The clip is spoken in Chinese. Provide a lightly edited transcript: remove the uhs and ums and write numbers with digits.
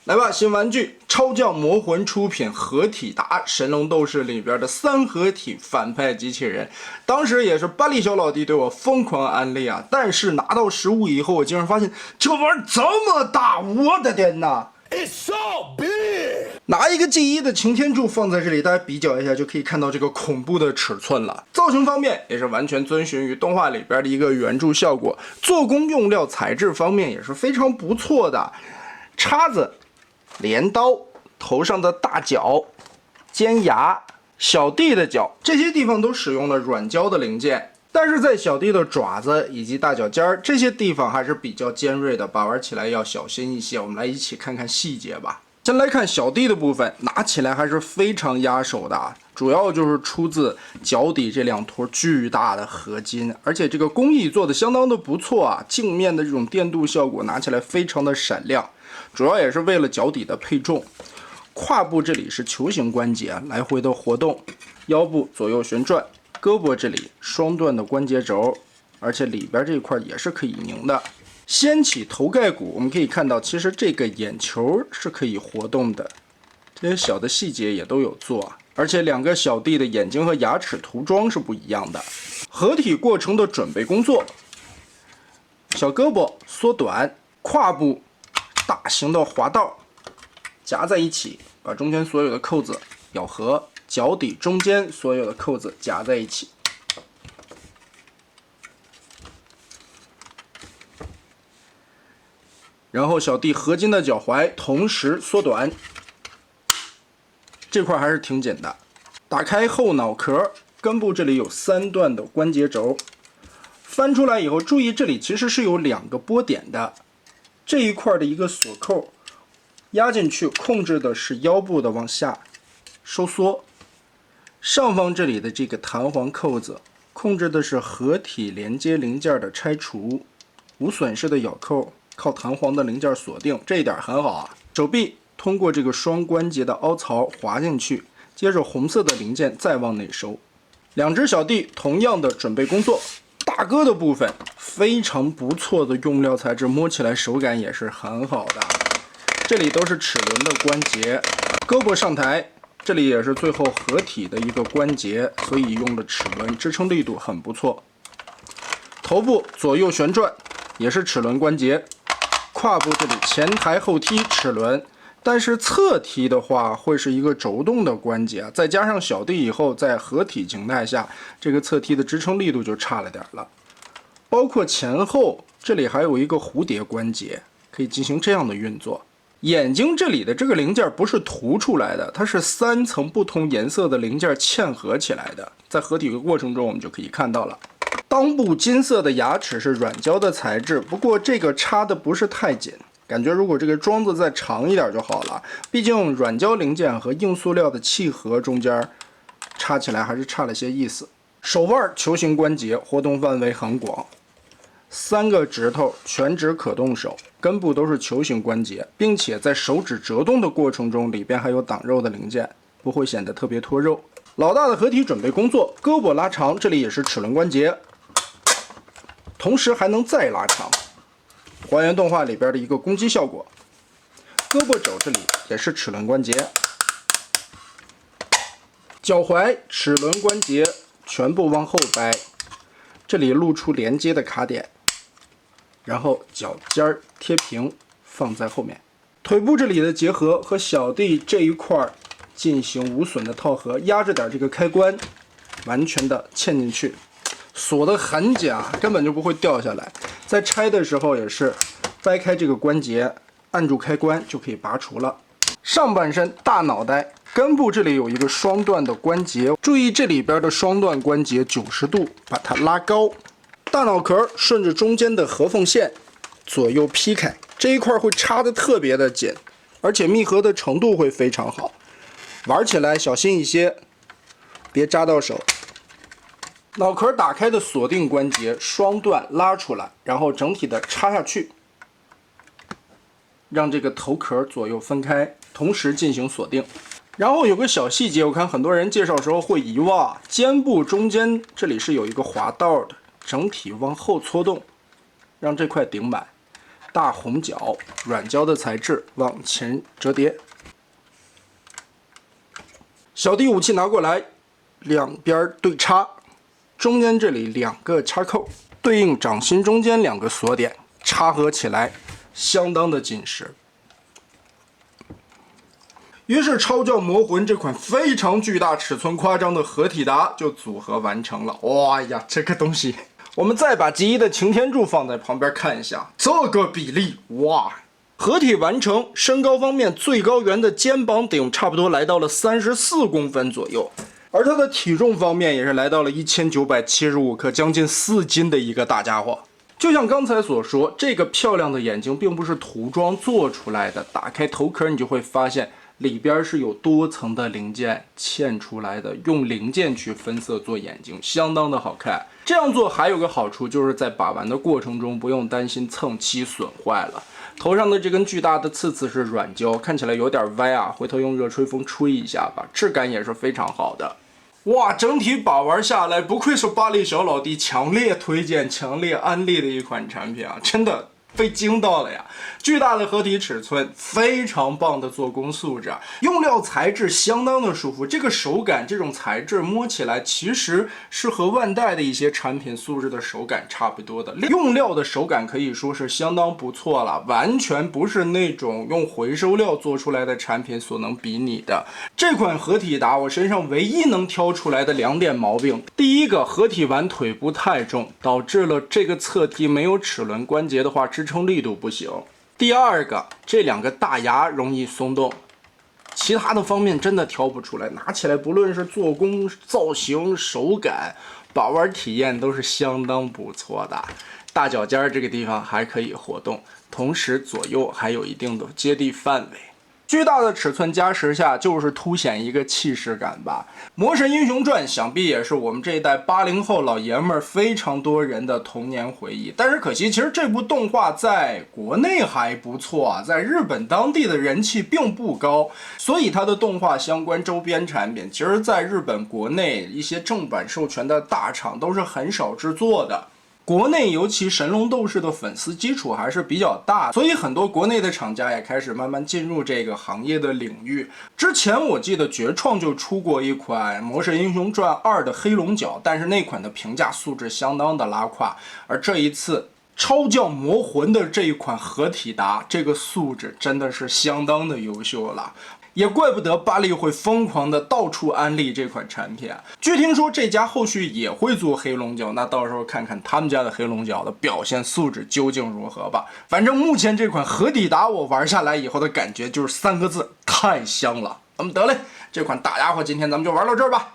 来吧，新玩具超将魔魂出品合体达神龙斗士里边的三合体反派机器人，当时也是巴黎小老弟对我疯狂安利啊！但是拿到实物以后，我竟然发现这玩意儿这么大，我的天哪！ It's so big！ 拿一个 G1 的擎天柱放在这里，大家比较一下就可以看到这个恐怖的尺寸了。造型方面也是完全遵循于动画里边的一个原著效果，做工用料材质方面也是非常不错的。叉子、镰刀、头上的大角、尖牙、小弟的角，这些地方都使用了软胶的零件。但是在小弟的爪子以及大脚尖儿这些地方还是比较尖锐的，把玩起来要小心一些。我们来一起看看细节吧。先来看小弟的部分，拿起来还是非常压手的啊，主要就是出自脚底这两坨巨大的合金，而且这个工艺做的相当的不错啊，镜面的这种电镀效果拿起来非常的闪亮，主要也是为了脚底的配重。胯部这里是球形关节来回的活动，腰部左右旋转。胳膊这里双段的关节轴，而且里边这块也是可以拧的。掀起头盖骨，我们可以看到，其实这个眼球是可以活动的，这些小的细节也都有做。而且两个小弟的眼睛和牙齿涂装是不一样的。合体过程的准备工作，小胳膊缩短，胯部大型的滑道夹在一起，把中间所有的扣子咬合。脚底中间所有的扣子夹在一起，然后小弟合金的脚踝同时缩短，这块还是挺紧的。打开后脑壳，根部这里有3段的关节轴，翻出来以后，注意这里其实是有2个拨点的，这一块的一个锁扣压进去，控制的是腰部的往下收缩。上方这里的这个弹簧扣子控制的是合体连接零件的拆除，无损失的咬扣靠弹簧的零件锁定，这一点很好啊。手臂通过这个双关节的凹槽滑进去，接着红色的零件再往内收。两只小弟同样的准备工作。大哥的部分非常不错的用料材质，摸起来手感也是很好的。这里都是齿轮的关节，胳膊上抬。这里也是最后合体的一个关节，所以用的齿轮，支撑力度很不错。头部左右旋转也是齿轮关节，胯部这里前抬后踢齿轮，但是侧踢的话会是一个轴动的关节，再加上小弟以后在合体形态下，这个侧踢的支撑力度就差了点了。包括前后这里还有一个蝴蝶关节，可以进行这样的运作。眼睛这里的这个零件不是涂出来的，它是3层不同颜色的零件嵌合起来的，在合体的过程中我们就可以看到了。裆部金色的牙齿是软胶的材质，不过这个插的不是太紧，感觉如果这个桩子再长一点就好了，毕竟软胶零件和硬塑料的契合中间插起来还是差了些意思。手腕球形关节活动范围很广，3个指头全指可动手，根部都是球形关节，并且在手指折动的过程中，里边还有挡肉的零件，不会显得特别脱肉。老大的合体准备工作，胳膊拉长，这里也是齿轮关节，同时还能再拉长，还原动画里边的一个攻击效果。胳膊肘这里也是齿轮关节，脚踝齿轮关节全部往后掰。这里露出连接的卡点，然后脚尖贴平放在后面。腿部这里的结合和小弟这一块进行无损的套合，压着点这个开关，完全的嵌进去，锁得很紧啊，根本就不会掉下来。在拆的时候也是掰开这个关节，按住开关就可以拔除了。上半身大脑袋，根部这里有一个双段的关节，注意这里边的双段关节90度把它拉高。大脑壳顺着中间的合缝线左右劈开，这一块会插得特别的紧，而且密合的程度会非常好，玩起来小心一些，别扎到手。脑壳打开的锁定关节双段拉出来，然后整体的插下去，让这个头壳左右分开，同时进行锁定。然后有个小细节，我看很多人介绍时候会遗忘，肩部中间这里是有一个滑道的，整体往后搓动，让这块顶满。大红角，软胶的材质，往前折叠。小弟武器拿过来，两边对插，中间这里2个插扣，对应掌心中间2个锁点，插合起来相当的紧实。于是超教魔魂这款非常巨大、尺寸夸张的合体达就组合完成了。哇呀，这个东西！我们再把G1的擎天柱放在旁边看一下，这个比例，哇！合体完成，身高方面最高圆的肩膀顶差不多来到了34公分左右，而它的体重方面也是来到了1975克，将近4斤的一个大家伙。就像刚才所说，这个漂亮的眼睛并不是涂装做出来的，打开头壳你就会发现里边是有多层的零件嵌出来的，用零件去分色做眼睛，相当的好看。这样做还有个好处，就是在把玩的过程中不用担心蹭漆损坏了。头上的这根巨大的刺是软胶，看起来有点歪啊，回头用热吹风吹一下吧，质感也是非常好的。哇，整体把玩下来，不愧是巴黎小老弟，强烈推荐、强烈安利的一款产品啊！真的被惊到了呀！巨大的合体尺寸，非常棒的做工素质，用料材质相当的舒服。这个手感，这种材质摸起来其实是和万代的一些产品素质的手感差不多的。用料的手感可以说是相当不错了，完全不是那种用回收料做出来的产品所能比拟的。这款合体达我身上唯一能挑出来的2点毛病，第一个，合体完腿部太重，导致了这个侧踢没有齿轮关节的话，支撑力度不行。第二个，这2个大牙容易松动，其他的方面真的挑不出来。拿起来不论是做工、造型、手感、把玩体验都是相当不错的。大脚尖这个地方还可以活动，同时左右还有一定的接地范围。巨大的尺寸加持下，就是凸显一个气势感吧。《魔神英雄传》想必也是我们这一代80后老爷们儿非常多人的童年回忆。但是可惜，其实这部动画在国内还不错啊，在日本当地的人气并不高，所以它的动画相关周边产品，其实在日本国内一些正版授权的大厂都是很少制作的。国内尤其神龙斗士的粉丝基础还是比较大，所以很多国内的厂家也开始慢慢进入这个行业的领域。之前我记得绝创就出过一款《魔神英雄传2》的黑龙角，但是那款的评价素质相当的拉胯，而这一次超教魔魂的这一款合体达，这个素质真的是相当的优秀了。也怪不得巴力会疯狂的到处安利这款产品啊！据听说这家后续也会做黑龙角，那到时候看看他们家的黑龙角的表现素质究竟如何吧。反正目前这款合体达我玩下来以后的感觉就是3个字：太香了。得嘞，这款大家伙今天咱们就玩到这儿吧。